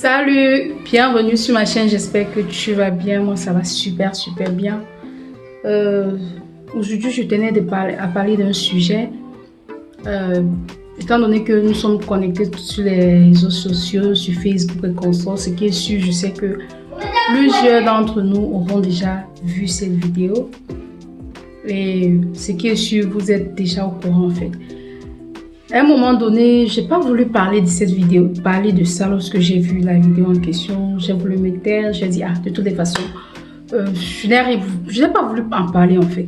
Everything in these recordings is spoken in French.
Salut, bienvenue sur ma chaîne, j'espère que tu vas bien. Moi ça va super bien. Aujourd'hui je tenais à parler d'un sujet. Étant donné que nous sommes connectés sur les réseaux sociaux, sur Facebook et consorts, ce qui est sûr, je sais que plusieurs d'entre nous auront déjà vu cette vidéo. Et ce qui est sûr, vous êtes déjà au courant en fait. À un moment donné, j'ai pas voulu parler de cette vidéo, parler de ça lorsque j'ai vu la vidéo en question. J'ai voulu me taire, j'ai dit de toutes les façons, je n'ai pas voulu en parler en fait.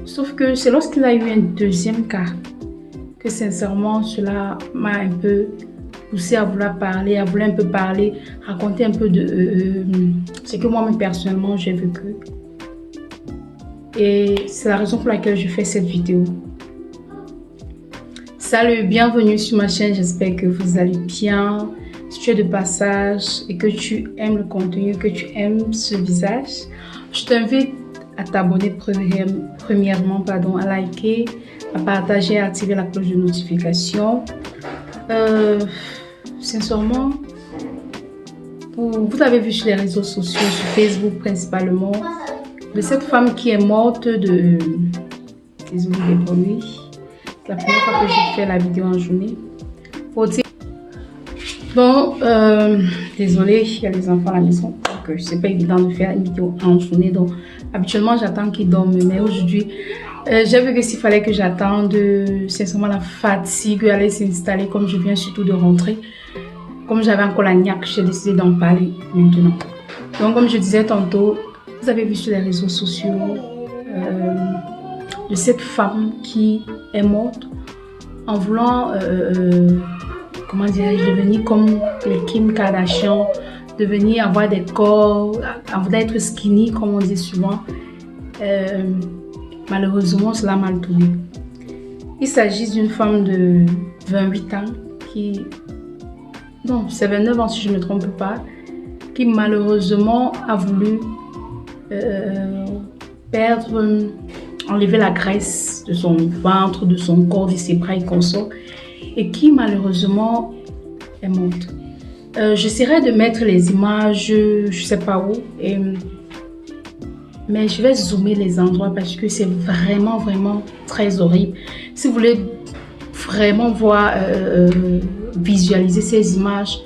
Sauf que c'est lorsqu'il y a eu un deuxième cas que sincèrement cela m'a un peu poussé à vouloir parler, raconter un peu de ce que moi-même personnellement j'ai vécu. Et c'est la raison pour laquelle je fais cette vidéo. Salut, bienvenue sur ma chaîne, j'espère que vous allez bien. Si tu es de passage et que tu aimes le contenu, que tu aimes ce visage, je t'invite à t'abonner premièrement, à liker, à partager, à activer la cloche de notification. Sincèrement, vous avez vu sur les réseaux sociaux, sur Facebook principalement, de cette femme qui est morte de... Désolée des bruits. C'est la première fois que je fais la vidéo en journée. Bon, désolée, il y a les enfants à la maison. Donc, c'est pas évident de faire une vidéo en journée. Donc, habituellement, j'attends qu'ils dorment. Mais aujourd'hui, j'ai vu que s'il fallait que j'attende, sincèrement, la fatigue allait s'installer comme je viens surtout de rentrer. Comme j'avais encore la niaque, j'ai décidé d'en parler maintenant. Donc, comme je disais tantôt, vous avez vu sur les réseaux sociaux de cette femme qui est morte en voulant, comment dirais-je, devenir comme les Kim Kardashian, devenir avoir des corps, en voulant être skinny comme on dit souvent. Malheureusement, cela a mal tourné. Il s'agit d'une femme de 28 ans qui, non, c'est 29 ans si je ne me trompe pas, qui malheureusement a voulu enlever la graisse de son ventre, de son corps, de ses bras et consorts, et qui malheureusement est morte. J'essaierai de mettre les images, je sais pas où, mais je vais zoomer les endroits parce que c'est vraiment très horrible. Si vous voulez vraiment voir, visualiser ces images,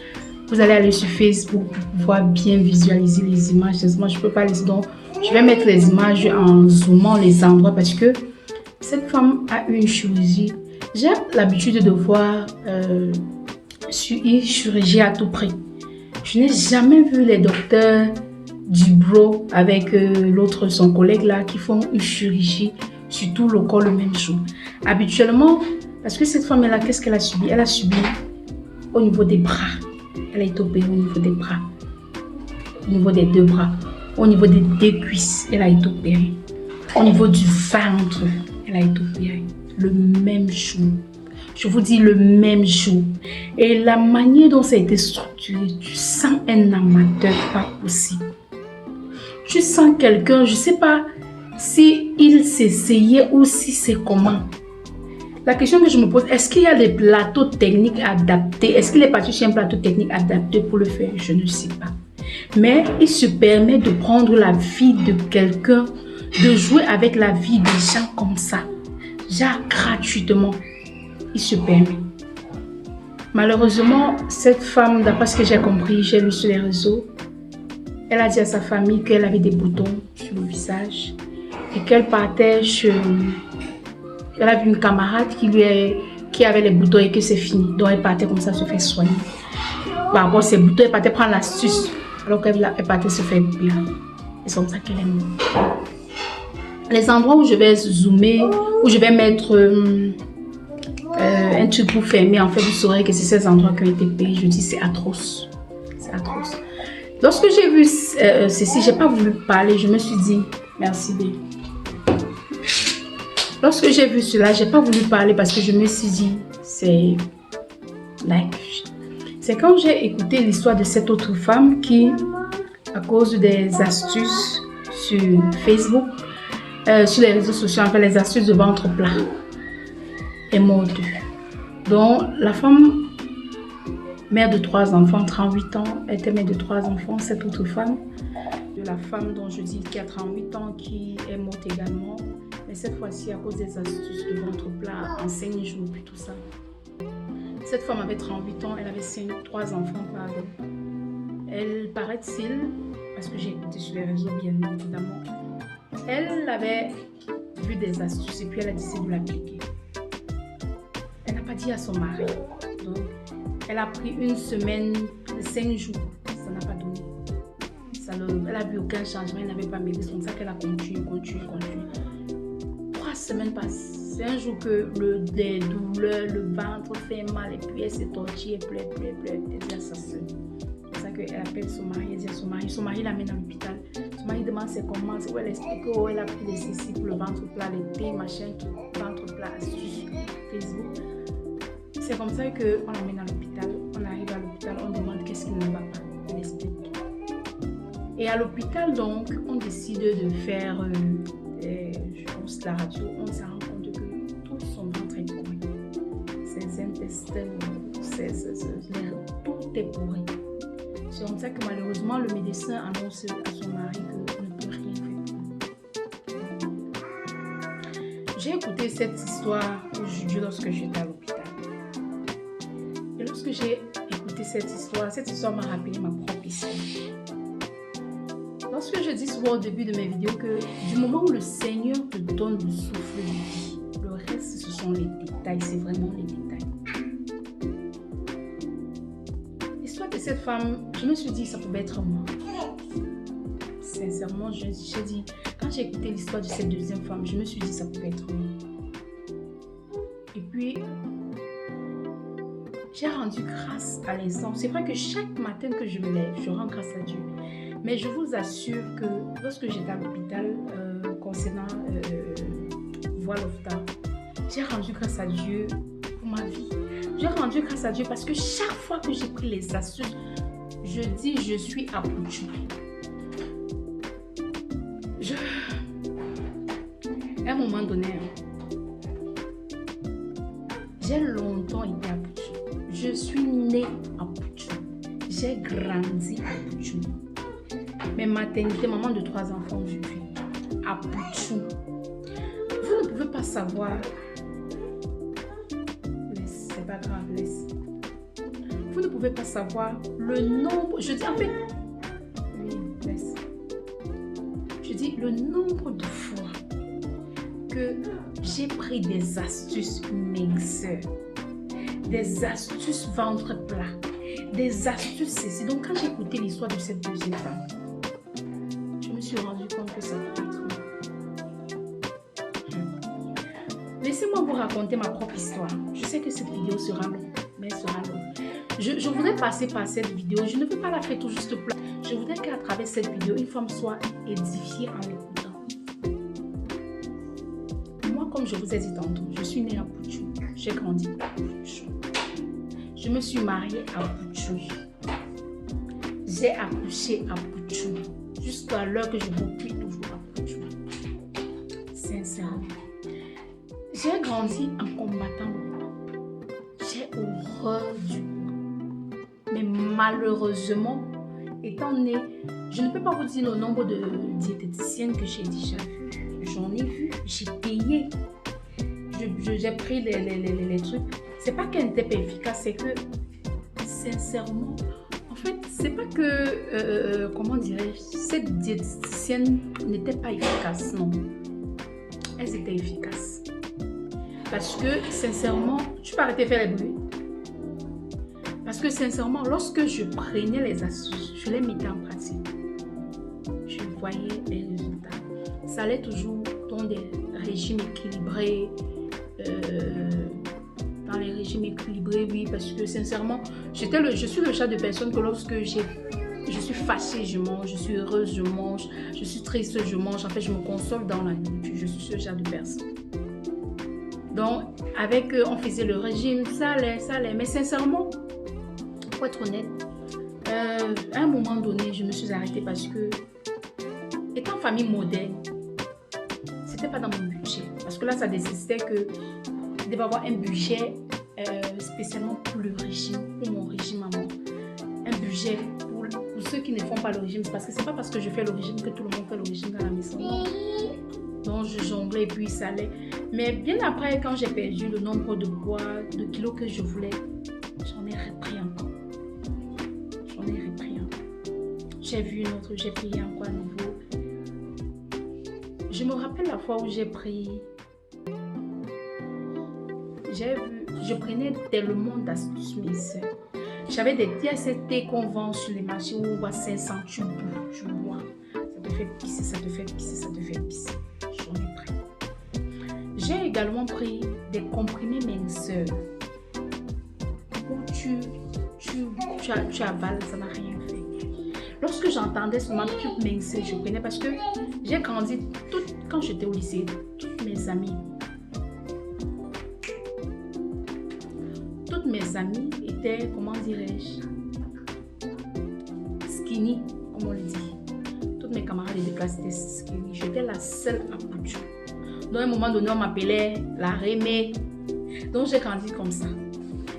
vous allez aller sur Facebook pour pouvoir bien visualiser les images. Moi, je peux pas les... Donc, je vais mettre les images en zoomant les endroits parce que cette femme a eu une chirurgie. J'ai l'habitude de voir une chirurgie à tout prix. Je n'ai jamais vu les docteurs du bro avec l'autre, son collègue là, qui font une chirurgie sur tout le corps le même jour. Habituellement, parce que cette femme là, qu'est-ce qu'elle a subi? Elle a subi au niveau des bras. Elle a été opérée au niveau des bras, au niveau des deux bras, au niveau des deux cuisses, elle a été opérée. Au niveau du ventre, elle a été opérée. Le même jour. Je vous dis le même jour. Et la manière dont ça a été structuré, tu sens un amateur pas possible. Tu sens quelqu'un, je ne sais pas si il s'essayait ou si c'est comment. La question que je me pose, est-ce qu'il y a des plateaux techniques adaptés? Est-ce qu'il est parti sur un plateau technique adapté pour le faire? Je ne sais pas. Mais il se permet de prendre la vie de quelqu'un, de jouer avec la vie des gens comme ça. Genre gratuitement. Il se permet. Malheureusement, cette femme, d'après ce que j'ai compris, j'ai lu sur les réseaux, elle a dit à sa famille qu'elle avait des boutons sur le visage et qu'elle partait chez... Elle a vu une camarade qui avait les boutons et que c'est fini. Donc elle partait comme ça se faire soigner. Par rapport à ses boutons, elle partait prendre l'astuce. Alors qu'elle partait se faire bien. Et c'est comme ça qu'elle est morte. Les endroits où je vais zoomer, où je vais mettre un truc pour fermer, en fait, vous saurez que c'est ces endroits qui ont été payés. Je dis c'est atroce. C'est atroce. Lorsque j'ai vu ceci, j'ai pas voulu parler. Je me suis dit, merci bien. Lorsque j'ai vu cela, j'ai pas voulu parler parce que je me suis dit, c'est quand j'ai écouté l'histoire de cette autre femme qui, à cause des astuces sur Facebook, sur les réseaux sociaux, en fait les astuces de ventre plat, est morte. Donc la femme mère de 3 enfants, 38 ans. Elle était mère de 3 enfants, cette autre femme. De la femme dont je dis qui a 38 ans, qui est morte également. Mais cette fois-ci, à cause des astuces de ventre plat en 5 jours, puis tout ça. Cette femme avait 38 ans, elle avait 3 enfants, pardon. Elle, paraît-il, parce que j'ai écouté sur les réseaux bien évidemment, elle avait vu des astuces et puis elle a décidé de l'appliquer. Elle n'a pas dit à son mari. Donc, elle a pris une semaine, 5 jours, ça n'a pas donné. Elle n'a vu aucun changement, elle n'avait pas maigri, c'est comme ça qu'elle a continué. 3 semaines passent. C'est un jour que des douleurs, le ventre fait mal et puis elle s'est tortillée, elle dit à sa soeur. C'est ça qu'elle appelle son mari, elle dit à son mari l'amène à l'hôpital. Son mari demande c'est comment, c'est où elle explique elle a pris des céciles pour le ventre plat, les thés, machin, tout, ventre plat, astuce, Facebook. C'est comme ça qu'on l'amène à l'hôpital. On arrive à l'hôpital, on demande qu'est-ce qui ne va pas. Elle explique tout. Et à l'hôpital, donc, on décide de faire, je pense, la radio. On se rend compte que tout son ventre est pourri. Ses intestins, tout est pourri. C'est comme ça que malheureusement, le médecin annonce à son mari qu'on ne peut rien faire. J'ai écouté cette histoire aujourd'hui lorsque j'étais à l'hôpital. Et lorsque j'ai écouté cette histoire m'a rappelé ma propre histoire. Lorsque je dis souvent au début de mes vidéos que du moment où le Seigneur te donne le souffle de vie, le reste ce sont les détails, c'est vraiment les détails. L'histoire de cette femme, je me suis dit ça pouvait être moi. Sincèrement, j'ai dit, quand j'ai écouté l'histoire de cette deuxième femme, je me suis dit ça pouvait être moi. Et puis, j'ai rendu grâce à l'instant. C'est vrai que chaque matin que je me lève, je rends grâce à Dieu. Mais je vous assure que lorsque j'étais à l'hôpital, concernant Voix Lofta, j'ai rendu grâce à Dieu pour ma vie. J'ai rendu grâce à Dieu parce que chaque fois que j'ai pris les astuces, je dis je suis à Pouchou. À un moment donné, j'ai longtemps été à Pouchou. Je suis née à Pouchou. J'ai grandi à Pouchou. Mais maternité, maman de 3 enfants aujourd'hui, à Pouchou. Vous ne pouvez pas savoir. Laisse, c'est pas grave, laisse. Vous ne pouvez pas savoir le nombre. Je dis en fait. Oui, laisse. Je dis le nombre de fois que j'ai pris des astuces minceur, des astuces ventre plat, des astuces ceci. Donc quand j'ai écouté l'histoire de cette deuxième femme, je me suis rendu compte que ça peut être moi. Laissez-moi vous raconter ma propre histoire. Je sais que cette vidéo sera longue, mais elle sera longue. Je voudrais passer par cette vidéo. Je ne veux pas la faire tout juste plat. Je voudrais qu'à travers cette vidéo, une femme soit édifiée en l'écoutant. Moi, comme je vous ai dit tantôt, je suis née à Pouchou. J'ai grandi à Pouchou. Je me suis mariée à Pouchou. J'ai accouché à Pouchou. Jusqu'à l'heure que je vous puis toujours à Pouchou. Sincèrement. J'ai grandi en combattant le poids. J'ai horreur du poids. Mais malheureusement, étant née, je ne peux pas vous dire le nombre de diététiciennes que j'ai déjà vues. J'en ai vu, j'ai payé. J'ai pris les trucs. C'est pas qu'elle n'était pas efficace, c'est que, sincèrement, en fait, c'est pas que, comment dirais-je, cette diététicienne n'était pas efficace, non. Elles étaient efficaces. Parce que, sincèrement, tu peux arrêter de faire les bruits. Parce que, sincèrement, lorsque je prenais les astuces, je les mettais en pratique. Je voyais les résultats. Ça allait toujours dans des régimes équilibrés. Dans les régimes équilibrés, oui, parce que, sincèrement, je suis le genre de personne que lorsque je suis fâchée, je mange, je suis heureuse, je mange, je suis triste, je mange. En fait, je me console dans la nourriture. Je suis ce genre de personne. Donc, avec eux, on faisait le régime, ça allait. Mais sincèrement, pour être honnête, à un moment donné, je me suis arrêtée parce que, étant famille moderne, c'était pas dans mon budget. Parce que là, ça nécessitait que je devais avoir un budget spécialement pour le régime, pour mon régime à moi. Un budget pour ceux qui ne font pas le régime. Parce que c'est pas parce que je fais le régime que tout le monde fait le régime dans la maison. Non. Donc je jonglais et puis ça allait. Mais bien après, quand j'ai perdu le nombre de poids, de kilos que je voulais, j'en ai repris encore. J'ai vu une autre, j'ai payé encore à nouveau. Je me rappelle la fois où j'ai pris... Je prenais tellement d'astuces, mes soeurs. J'avais des TST qu'on vend sur les marchés où on voit 500, tu bois. Ça te fait pisser, ça te fait pisser, ça te fait pisser. J'en ai pris. J'ai également pris des comprimés minceurs où tu avales, ça n'a rien fait. Lorsque j'entendais seulement pub minceur, je prenais parce que j'ai grandi quand j'étais au lycée, toutes mes amies étaient, comment dirais-je, skinny, comme on le dit. Toutes mes camarades de classe étaient skinny. J'étais la seule à Pouchou. Donc à un moment donné, on m'appelait la Rémé. Donc j'ai grandi comme ça.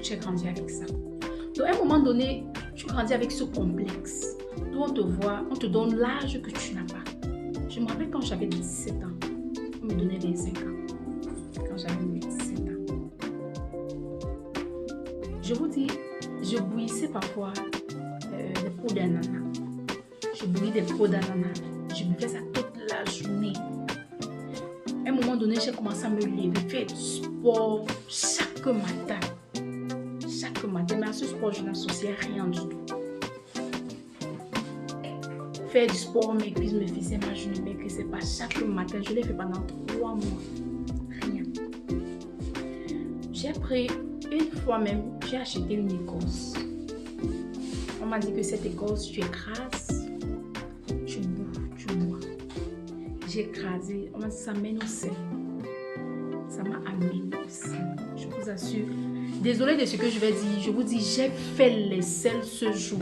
J'ai grandi avec ça. Donc à un moment donné, tu grandis avec ce complexe. Donc on te voit, on te donne l'âge que tu n'as pas. Je me rappelle quand j'avais 17 ans, on me donnait 25 ans. Quand j'avais 17 ans. Je vous dis, je bouillissais parfois des pots d'ananas. Je bouillis des pots d'ananas. Je buvais ça toute la journée. À un moment donné, j'ai commencé à me lever, faire du sport chaque matin. Mais à ce sport, je n'associais rien du tout. Faire du sport, mes cuisses me faisaient mal, je ne maigrissais pas. Chaque matin, je l'ai fait pendant 3 mois. Rien. J'ai pris une fois même, j'ai acheté une écorce. On m'a dit que cette écorce, tu écrases, tu bouffes, tu bois. J'ai écrasé, on m'a dit ça mène au sel. Ça m'a amené au sel. Je vous assure. Désolée de ce que je vais dire. Je vous dis, j'ai fait les sels ce jour.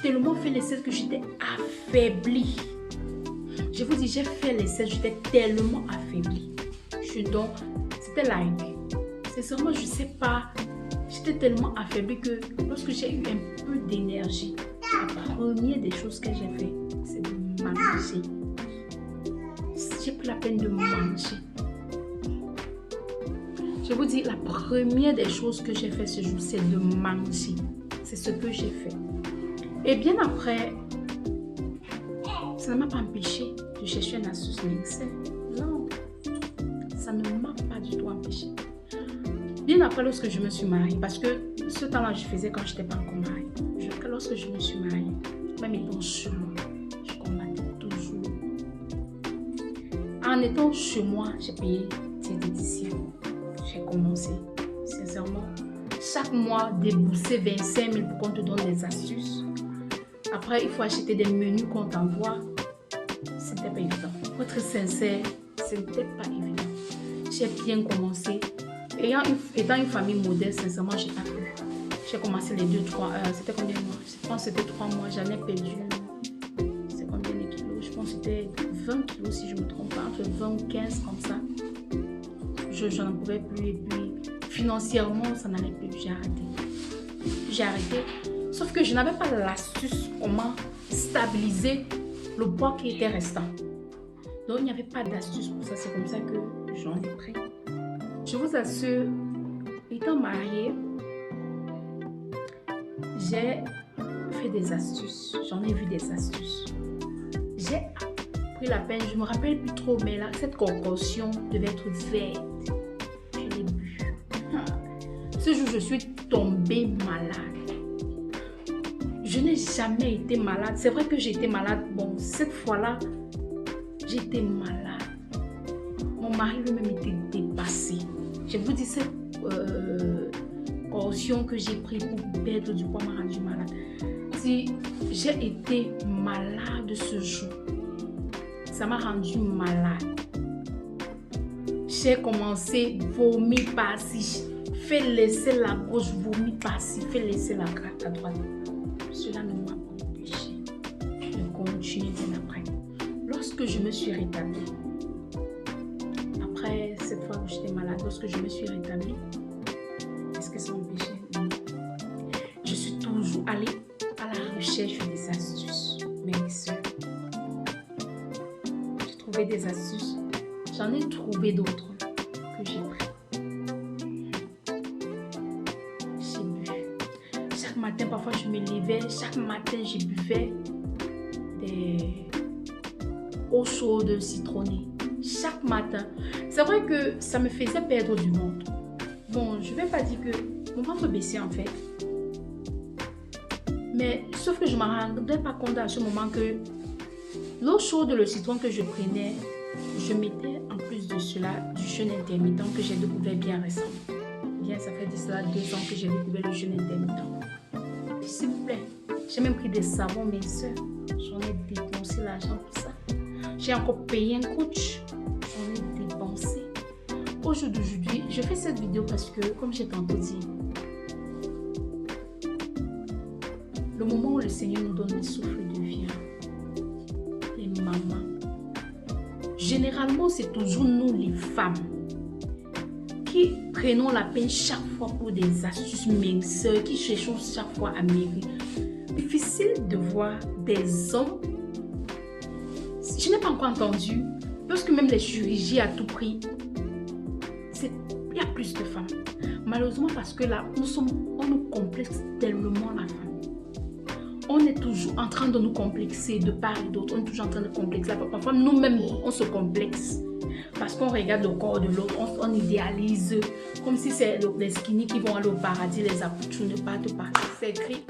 Tellement fait les sels que j'étais affaiblie. Je vous dis, j'ai fait les sels, j'étais tellement affaiblie. C'était like. Sincèrement, je ne sais pas. J'étais tellement affaiblie que lorsque j'ai eu un peu d'énergie, la première des choses que j'ai fait, c'est de manger. J'ai pris la peine de manger. Je vous dis, la première des choses que j'ai fait ce jour, c'est de manger. C'est ce que j'ai fait. Et bien après, ça ne m'a pas empêché de chercher une astuce mixée. Non, ça ne m'a pas du tout empêché. Bien après, lorsque je me suis mariée, parce que ce temps-là, je faisais quand je n'étais pas encore mariée. Lorsque je me suis mariée, même étant chez moi, je combattais toujours. En étant chez moi, j'ai payé diététicienne. J'ai commencé, sincèrement, chaque mois, débourser 25 000 pour qu'on te donne des astuces. Après, il faut acheter des menus qu'on t'envoie. C'était pas évident. Pour être sincère, ce n'était pas évident. J'ai bien commencé. Étant une famille modeste, sincèrement, j'ai pas cru. J'ai commencé les 2-3 c'était combien de mois? Je pense que c'était 3 mois. J'en ai perdu. C'est combien de kilos? Je pense que c'était 20 kilos si je ne me trompe pas. Entre 20 ou 15 comme ça. Je n'en pouvais plus. Et puis, financièrement, ça n'allait plus. J'ai arrêté. Sauf que je n'avais pas l'astuce comment stabiliser le poids qui était restant. Donc, il n'y avait pas d'astuce pour ça. C'est comme ça que j'en ai pris. Je vous assure, étant mariée, j'ai fait des astuces. J'en ai vu des astuces. J'ai pris la peine, je ne me rappelle plus trop, mais là, cette concoction devait être verte. Je l'ai bu. Ce jour, je suis tombée malade. Je n'ai jamais été malade. C'est vrai que j'ai été malade. Bon, cette fois-là, j'étais malade. Mon mari lui-même était dépassé. Je vous dis, cette caution que j'ai prise pour perdre du poids m'a rendu malade. Si j'ai été malade ce jour, ça m'a rendu malade. J'ai commencé à vomir par-ci, fait laisser la gauche, vomir par-ci, fait laisser la droite à droite. Cela ne m'a pas empêché de continuer bien après. Lorsque je me suis rétablie, après cette fois où j'étais malade, lorsque je me suis rétablie, qu'est-ce que s'empêcher. Je suis toujours allée à la recherche des astuces, mes soeurs. J'ai trouvé des astuces. J'en ai trouvé d'autres que j'ai pris. J'ai bu. Chaque matin, parfois, je me levais. Chaque matin, je buvais des eaux chaudes citronnées. Chaque matin. C'est vrai que ça me faisait perdre du ventre. Bon, je ne vais pas dire que mon ventre baissait en fait. Mais sauf que je ne me rendais pas compte à ce moment que l'eau chaude, le citron que je prenais, je mettais en plus de cela du jeûne intermittent que j'ai découvert bien récemment. Bien, ça fait de cela 2 ans que j'ai découvert le jeûne intermittent. S'il vous plaît, j'ai même pris des savons, mes soeurs. J'en ai dépensé l'argent pour ça. J'ai encore payé un coach. J'en ai dépensé. Aujourd'hui, je fais cette vidéo parce que, comme j'ai tantôt dit, le moment où le Seigneur nous donne le souffle de vie, les mamans, généralement, c'est toujours nous les femmes qui prenons la peine chaque fois pour des astuces minceurs, qui cherchons chaque fois à maigrir. Difficile de voir des hommes. Je n'ai pas encore entendu, parce que même les chirurgies à tout prix, il y a plus de femmes. Malheureusement, parce que là, on nous complexe tellement la femme. On est toujours en train de nous complexer de part et d'autre. On est toujours en train de complexer. Parfois, nous-mêmes, on se complexe. Parce qu'on regarde le corps de l'autre, on idéalise. Comme si c'est les skinny qui vont aller au paradis, les apôtres ne partent pas. C'est écrit.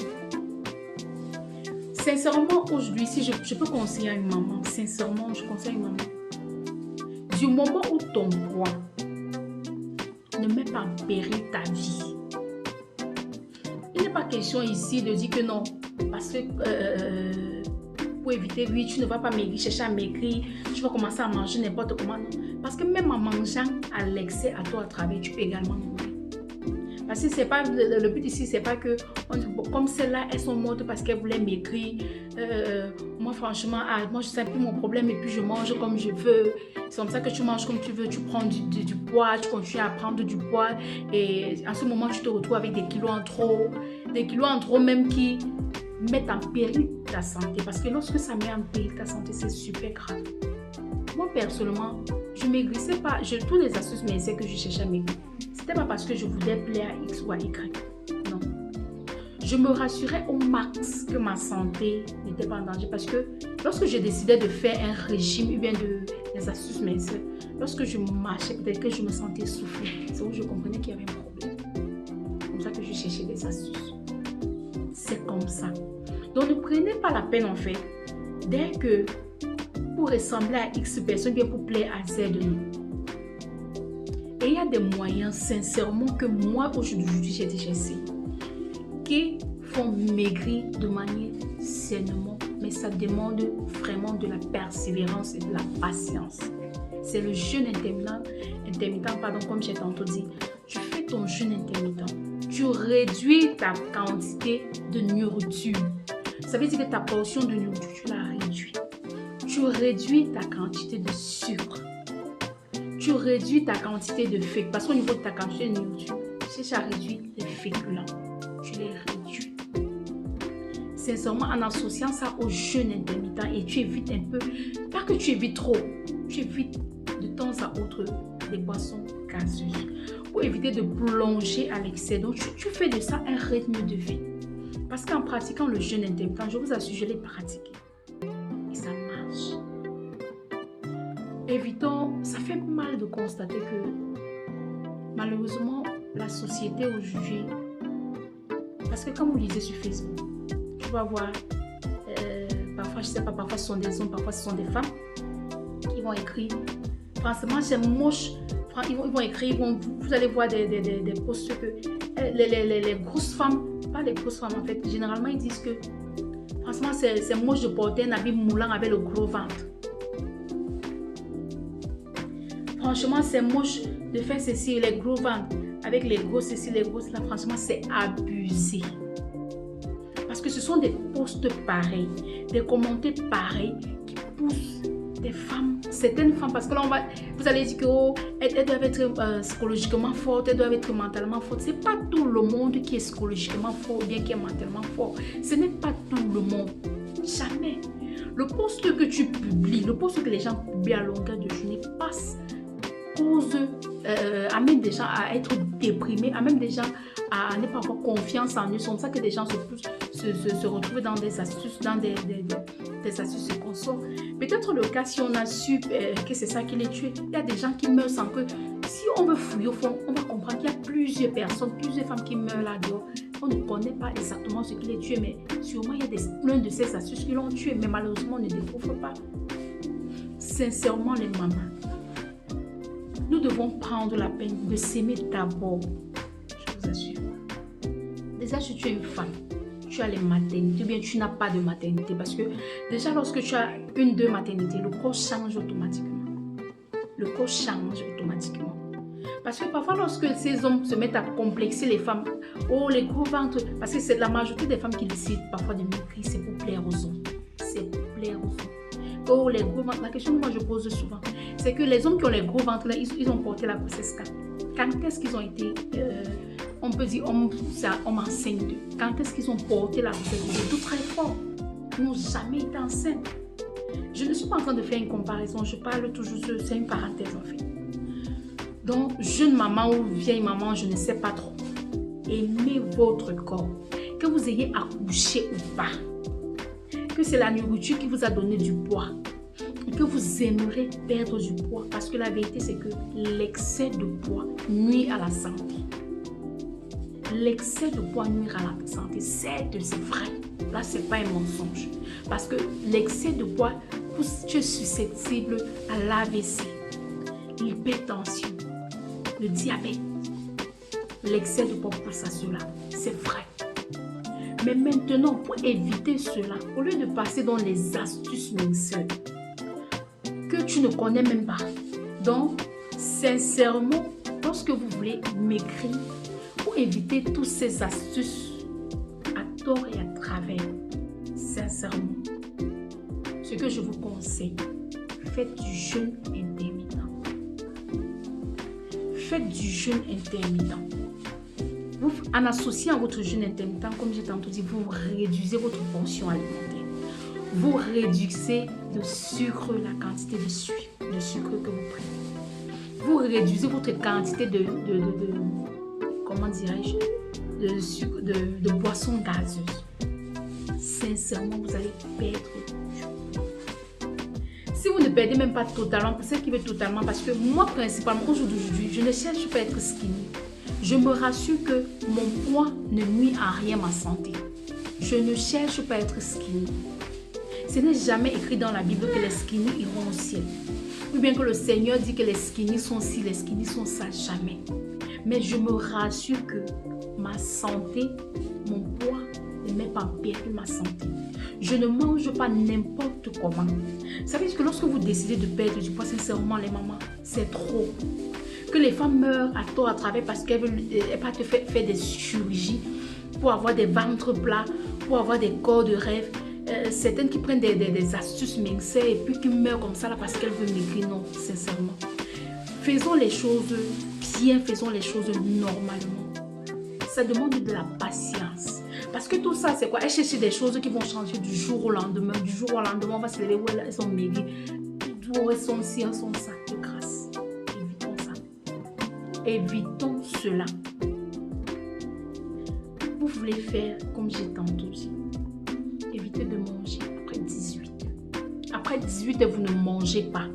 Sincèrement, aujourd'hui, si je peux conseiller à une maman, sincèrement, je conseille à une maman. Du moment où ton poids ne met pas en péril ta vie, il n'est pas question ici de dire que non, parce que pour éviter, oui, tu ne vas pas maigrir, chercher à maigrir, tu vas commencer à manger n'importe comment. Non. Parce que même en mangeant à l'excès à toi à travers, tu peux également mourir. Parce que c'est pas, le but ici, c'est pas que, comme celles-là, elles sont mortes parce qu'elles voulaient maigrir. Moi, franchement, moi, je sais plus mon problème et puis je mange comme je veux. C'est comme ça que tu manges comme tu veux. Tu prends du poids, tu continues à prendre du poids. Et en ce moment, tu te retrouves avec des kilos en trop. Des kilos en trop même qui mettent en péril ta santé. Parce que lorsque ça met en péril ta santé, c'est super grave. Moi, personnellement, je ne maigrissais pas. Tous les astuces m'aidaient que je cherchais à maigrir. C'était pas parce que je voulais plaire à X ou à Y. Non. Je me rassurais au max que ma santé n'était pas en danger. Parce que lorsque je décidais de faire un régime ou bien des astuces minceurs, lorsque je marchais, peut-être que je me sentais souffler. C'est où je comprenais qu'il y avait un problème. C'est comme ça que je cherchais des astuces. C'est comme ça. Donc ne prenez pas la peine en fait. Dès que pour ressembler à X personnes, bien pour plaire à Z de nous. Et il y a des moyens, sincèrement, que moi, aujourd'hui, j'ai déjà essayé, qui font maigrir de manière sainement, mais ça demande vraiment de la persévérance et de la patience. C'est le jeûne intermittent, comme j'ai tantôt dit. Tu fais ton jeûne intermittent, tu réduis ta quantité de nourriture. Ça veut dire que ta portion de nourriture, tu la réduis. Tu réduis ta quantité de sucre. Tu réduis ta quantité de féculents. Parce qu'au niveau de ta quantité de nourriture, tu as réduit les féculents. Tu les réduis. Sincèrement, en associant ça au jeûne intermittent et tu évites un peu, pas que tu évites trop, tu évites de temps à autre des boissons gazeuses pour éviter de plonger à l'excès. Donc, tu fais de ça un rythme de vie. Parce qu'en pratiquant le jeûne intermittent, je vous assure, je l'ai pratiqué. Et ça marche. Évitons, ça fait mal de constater que malheureusement, la société aujourd'hui, parce que comme vous lisez sur Facebook, tu vas voir, parfois, je sais pas, parfois ce sont des hommes, parfois ce sont des femmes qui vont écrire. Franchement, c'est moche. Ils vont écrire, vous allez voir des posts que les grosses femmes, pas les grosses femmes en fait, généralement ils disent que franchement, c'est moche de porter un habit moulant avec le gros ventre. Franchement, c'est moche de faire ceci, les gros ventres, avec les gros ceci, les gros cela. Franchement, c'est abusé. Parce que ce sont des posts pareils, des commentaires pareils qui poussent des femmes, certaines femmes, parce que là, vous allez dire que oh, elles doivent être psychologiquement fortes, elles doivent être mentalement fortes. Ce n'est pas tout le monde qui est psychologiquement fort ou bien qui est mentalement fort. Ce n'est pas tout le monde. Jamais. Le post que tu publies, le post que les gens publient à longueur de journée amène des gens à être déprimés, amène des gens à ne pas avoir confiance en eux. C'est comme ça que des gens se retrouvent dans des astuces, dans des astuces et consorts. Peut-être le cas, si on a su que c'est ça qui les tue, il y a des gens qui meurent sans que, si on veut fouiller au fond, on va comprendre qu'il y a plusieurs personnes, plusieurs femmes qui meurent là-dehors. On ne connaît pas exactement ce qui les tue, mais sûrement il y a plein de ces astuces qui l'ont tué, mais malheureusement on ne découvre pas. Sincèrement les mamans, nous devons prendre la peine de s'aimer d'abord, je vous assure. Déjà, si tu es une femme, tu as les maternités, ou bien tu n'as pas de maternité, parce que déjà lorsque tu as deux maternités, le corps change automatiquement. Le corps change automatiquement. Parce que parfois, lorsque ces hommes se mettent à complexer les femmes, oh les gros ventres, parce que c'est la majorité des femmes qui décident parfois de maigrir, c'est pour plaire aux hommes. C'est pour plaire aux hommes. Oh les gros ventres, la question que moi je pose souvent, c'est que les hommes qui ont les gros ventres, là, ils ont porté la grossesse quand est-ce qu'ils ont été, on peut dire, homme enceinte. Quand est-ce qu'ils ont porté la grossesse? C'est tout très fort. Ils n'ont jamais été enceintes. Je ne suis pas en train de faire une comparaison, je parle toujours, c'est une parenthèse en fait. Donc, jeune maman ou vieille maman, je ne sais pas trop. Aimez votre corps. Que vous ayez accouché ou pas. Que c'est la nourriture qui vous a donné du poids. Que vous aimerez perdre du poids. Parce que la vérité, c'est que l'excès de poids nuit à la santé. L'excès de poids nuit à la santé. C'est vrai. Là, ce n'est pas un mensonge. Parce que l'excès de poids, tu es susceptible à l'AVC, l'hypertension, le diabète. L'excès de poids pousse à cela. C'est vrai. Mais maintenant, pour éviter cela, au lieu de passer dans les astuces minceurs que tu ne connais même pas, donc, sincèrement, lorsque vous voulez maigrir, pour éviter toutes ces astuces à tort et à travers, sincèrement, ce que je vous conseille, faites du jeûne intermittent. Faites du jeûne intermittent. Vous, en associant à votre jeûne intermittent, comme j'ai tantôt dit, vous réduisez votre portion alimentaire. Vous réduisez le sucre, la quantité de sucre que vous prenez. Vous réduisez votre quantité comment dirais-je, de boissons gazeuses. Sincèrement, vous allez perdre du poids. Si vous ne perdez même pas totalement, pour ceux qui veulent totalement, parce que moi, principalement, aujourd'hui, je ne cherche pas à être skinny. Je me rassure que mon poids ne nuit à rien à ma santé. Je ne cherche pas à être skinny. Ce n'est jamais écrit dans la Bible que les skinny iront au ciel. Ou bien que le Seigneur dit que les skinny sont ci, les skinny sont ça, jamais. Mais je me rassure que ma santé, mon poids ne met pas en péril ma santé. Je ne mange pas n'importe comment. Vous savez que lorsque vous décidez de perdre du poids, sincèrement les mamans, c'est trop. Que les femmes meurent à tort à travers parce qu'elles veulent pas te faire des chirurgies pour avoir des ventres plats, pour avoir des corps de rêve. Certaines qui prennent des astuces minceurs et puis qui meurent comme ça là parce qu'elles veulent maigrir. Non, sincèrement. Faisons les choses bien, faisons les choses normalement. Ça demande de la patience. Parce que tout ça, c'est quoi? Elles cherchent des choses qui vont changer du jour au lendemain. Du jour au lendemain, on va se lever où elles sont maigries. Elles sont ci, elles sont ça. De grâce. Évitons ça. Évitons cela. Vous voulez faire comme j'ai tantôt dit. Évitez de manger après 18. Après 18, vous ne mangez pas.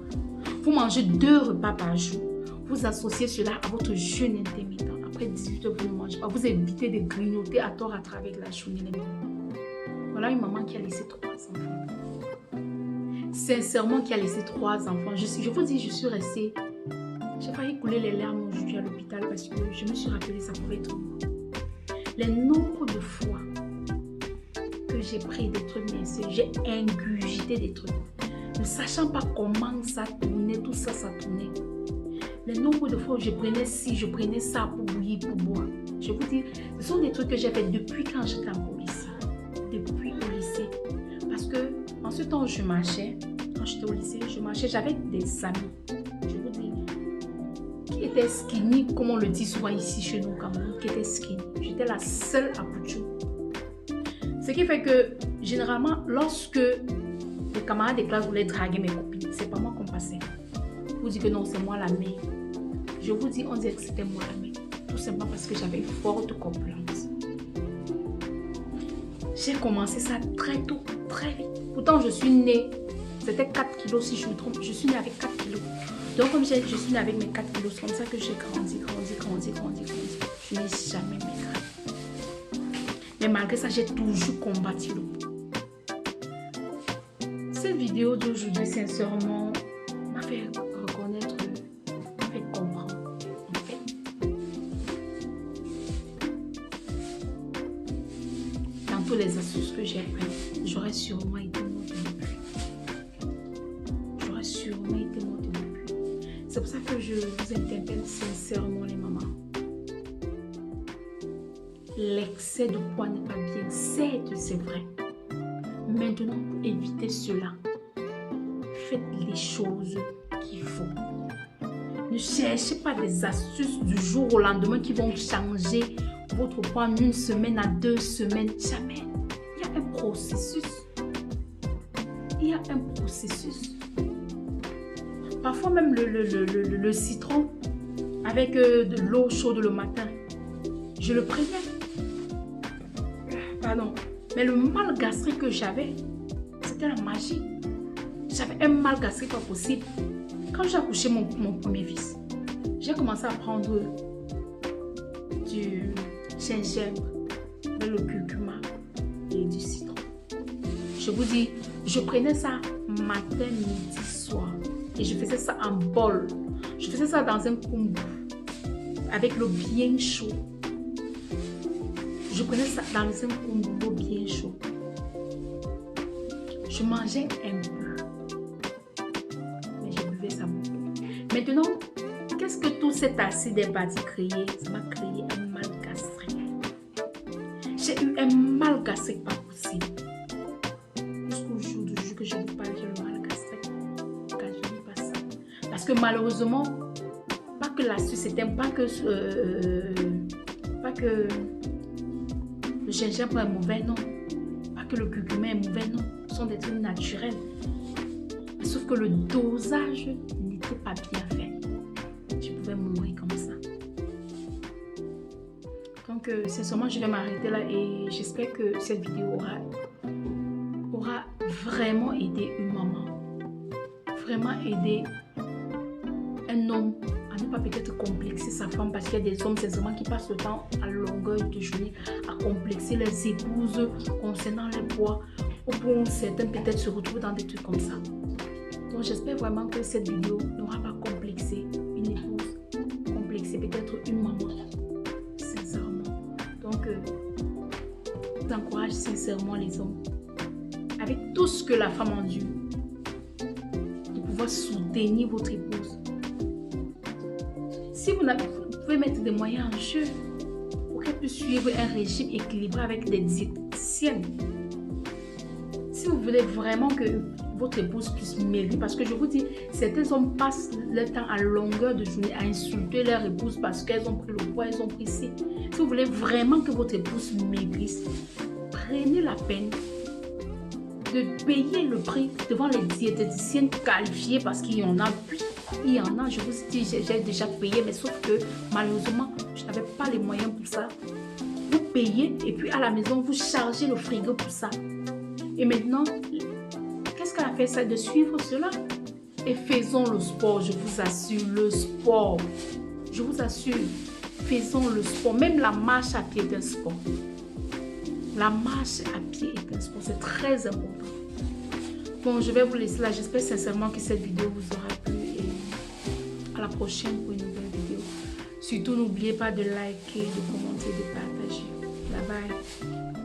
Vous mangez 2 repas par jour. Vous associez cela à votre jeûne intermittent. Après 18 heures, vous ne mangez pas. Vous évitez de grignoter à tort à travers la journée. Voilà une maman qui a laissé 3 enfants. Sincèrement, qui a laissé 3 enfants. Je vous dis, je suis restée... J'ai failli couler les larmes aujourd'hui à l'hôpital parce que je me suis rappelé ça pouvait être moi. Les nombres de fois que j'ai pris des trucs, j'ai ingurgité des trucs. Ne sachant pas comment ça tournait, tout ça, ça tournait. Les nombres de fois où je prenais ci, je prenais ça pour bouillir, pour boire. Je vous dis, ce sont des trucs que j'ai fait depuis quand j'étais au lycée. Depuis au lycée. Parce que en ce temps, je marchais. quand j'étais au lycée, je marchais, j'avais des amis. Je vous dis, qui étaient skinny, comme on le dit souvent ici chez nous au Cameroun, qui étaient skinny. J'étais la seule à Poutchou. Ce qui fait que, généralement, lorsque les camarades de classe voulaient draguer mes copines, c'est pas moi qu'on passait. Vous dites que non, c'est moi la meilleure. Je vous dis, on disait que c'était moi la meilleure. Tout simplement parce que j'avais une forte corpulence. J'ai commencé ça très tôt, très vite. Pourtant, je suis née, c'était 4 kilos si je me trompe, je suis née avec 4 kilos. Donc, comme je suis née avec mes 4 kilos, c'est comme ça que j'ai grandi. Je n'ai jamais maigri. Mais malgré ça, j'ai toujours combattu le poids. Cette vidéo d'aujourd'hui, sincèrement, m'a fait reconnaître, m'a fait comprendre. En fait, dans toutes les astuces que j'ai apprises, j'aurais sûrement été morte depuis. J'aurais sûrement été morte depuis. C'est pour ça que je vous interpelle sincèrement les mamans. L'excès de poids n'est pas bien, certes c'est vrai. Maintenant, pour éviter cela, faites les choses qu'il faut. Ne cherchez pas des astuces du jour au lendemain qui vont changer votre poids en 1 semaine à 2 semaines. Jamais. Il y a un processus. Il y a un processus. Parfois même le citron avec de l'eau chaude le matin, je le prenais. Pardon. Mais le mal gastrique que j'avais, c'était la magie. J'avais un mal gastrique pas possible. Quand j'ai accouché mon premier fils, j'ai commencé à prendre du gingembre, le curcuma et du citron. Je vous dis, je prenais ça matin, midi, soir. Et je faisais ça en bol. Je faisais ça dans un kombu avec l'eau bien chaude. Je prenais ça dans un kombu bien chaud. Je mangeais un peu. Mais je buvais ça beaucoup. Maintenant, qu'est-ce que tout cet acide est parti créer? Ça m'a créé un mal gastrique. J'ai eu un mal gastrique pas possible. Jusqu'au jour que je vous parle, j'ai le mal gastrique. Quand je dis pas ça. Parce que malheureusement, pas que l'astuce c'était pas que le gingembre est mauvais, non. Pas que le curcuma est mauvais, non. Ce sont des trucs naturels. Sauf que le dosage n'était pas bien fait. Je pouvais mourir comme ça. Donc, sincèrement, je vais m'arrêter là et j'espère que cette vidéo aura vraiment aidé une maman. Vraiment aidé un homme à ne pas peut-être complexer sa femme, parce qu'il y a des hommes sincèrement qui passent le temps à longueur de journée à complexer leurs épouses concernant les poids, ou pour certains peut-être se retrouver dans des trucs comme ça. Donc j'espère vraiment que cette vidéo n'aura pas complexé une épouse, complexé peut-être une maman, sincèrement. Donc j'encourage sincèrement les hommes, avec tout ce que la femme endure, de pouvoir soutenir votre épouse. Si vous pouvez mettre des moyens en jeu pour qu'elle puisse suivre un régime équilibré avec des diététiciennes. Si vous voulez vraiment que votre épouse puisse maigrir, parce que je vous dis, certains hommes passent leur temps à longueur de journée à insulter leur épouse parce qu'elles ont pris le poids, elles ont pris ci. Si vous voulez vraiment que votre épouse maigrisse, prenez la peine de payer le prix devant les diététiciennes qualifiées, parce qu'il y en a. Il y en a, je vous dis, j'ai déjà payé, mais sauf que malheureusement, je n'avais pas les moyens pour ça. Vous payez et puis à la maison, vous chargez le frigo pour ça. Et maintenant, qu'est-ce qu'elle a fait, ça, de suivre cela? Et faisons le sport, je vous assure, le sport. Je vous assure, faisons le sport. Même la marche à pied est un sport. La marche à pied est un sport, c'est très important. Bon, je vais vous laisser là. J'espère sincèrement que cette vidéo vous aura plu. À la prochaine pour une nouvelle vidéo. Surtout, n'oubliez pas de liker, de commenter, de partager. Bye bye.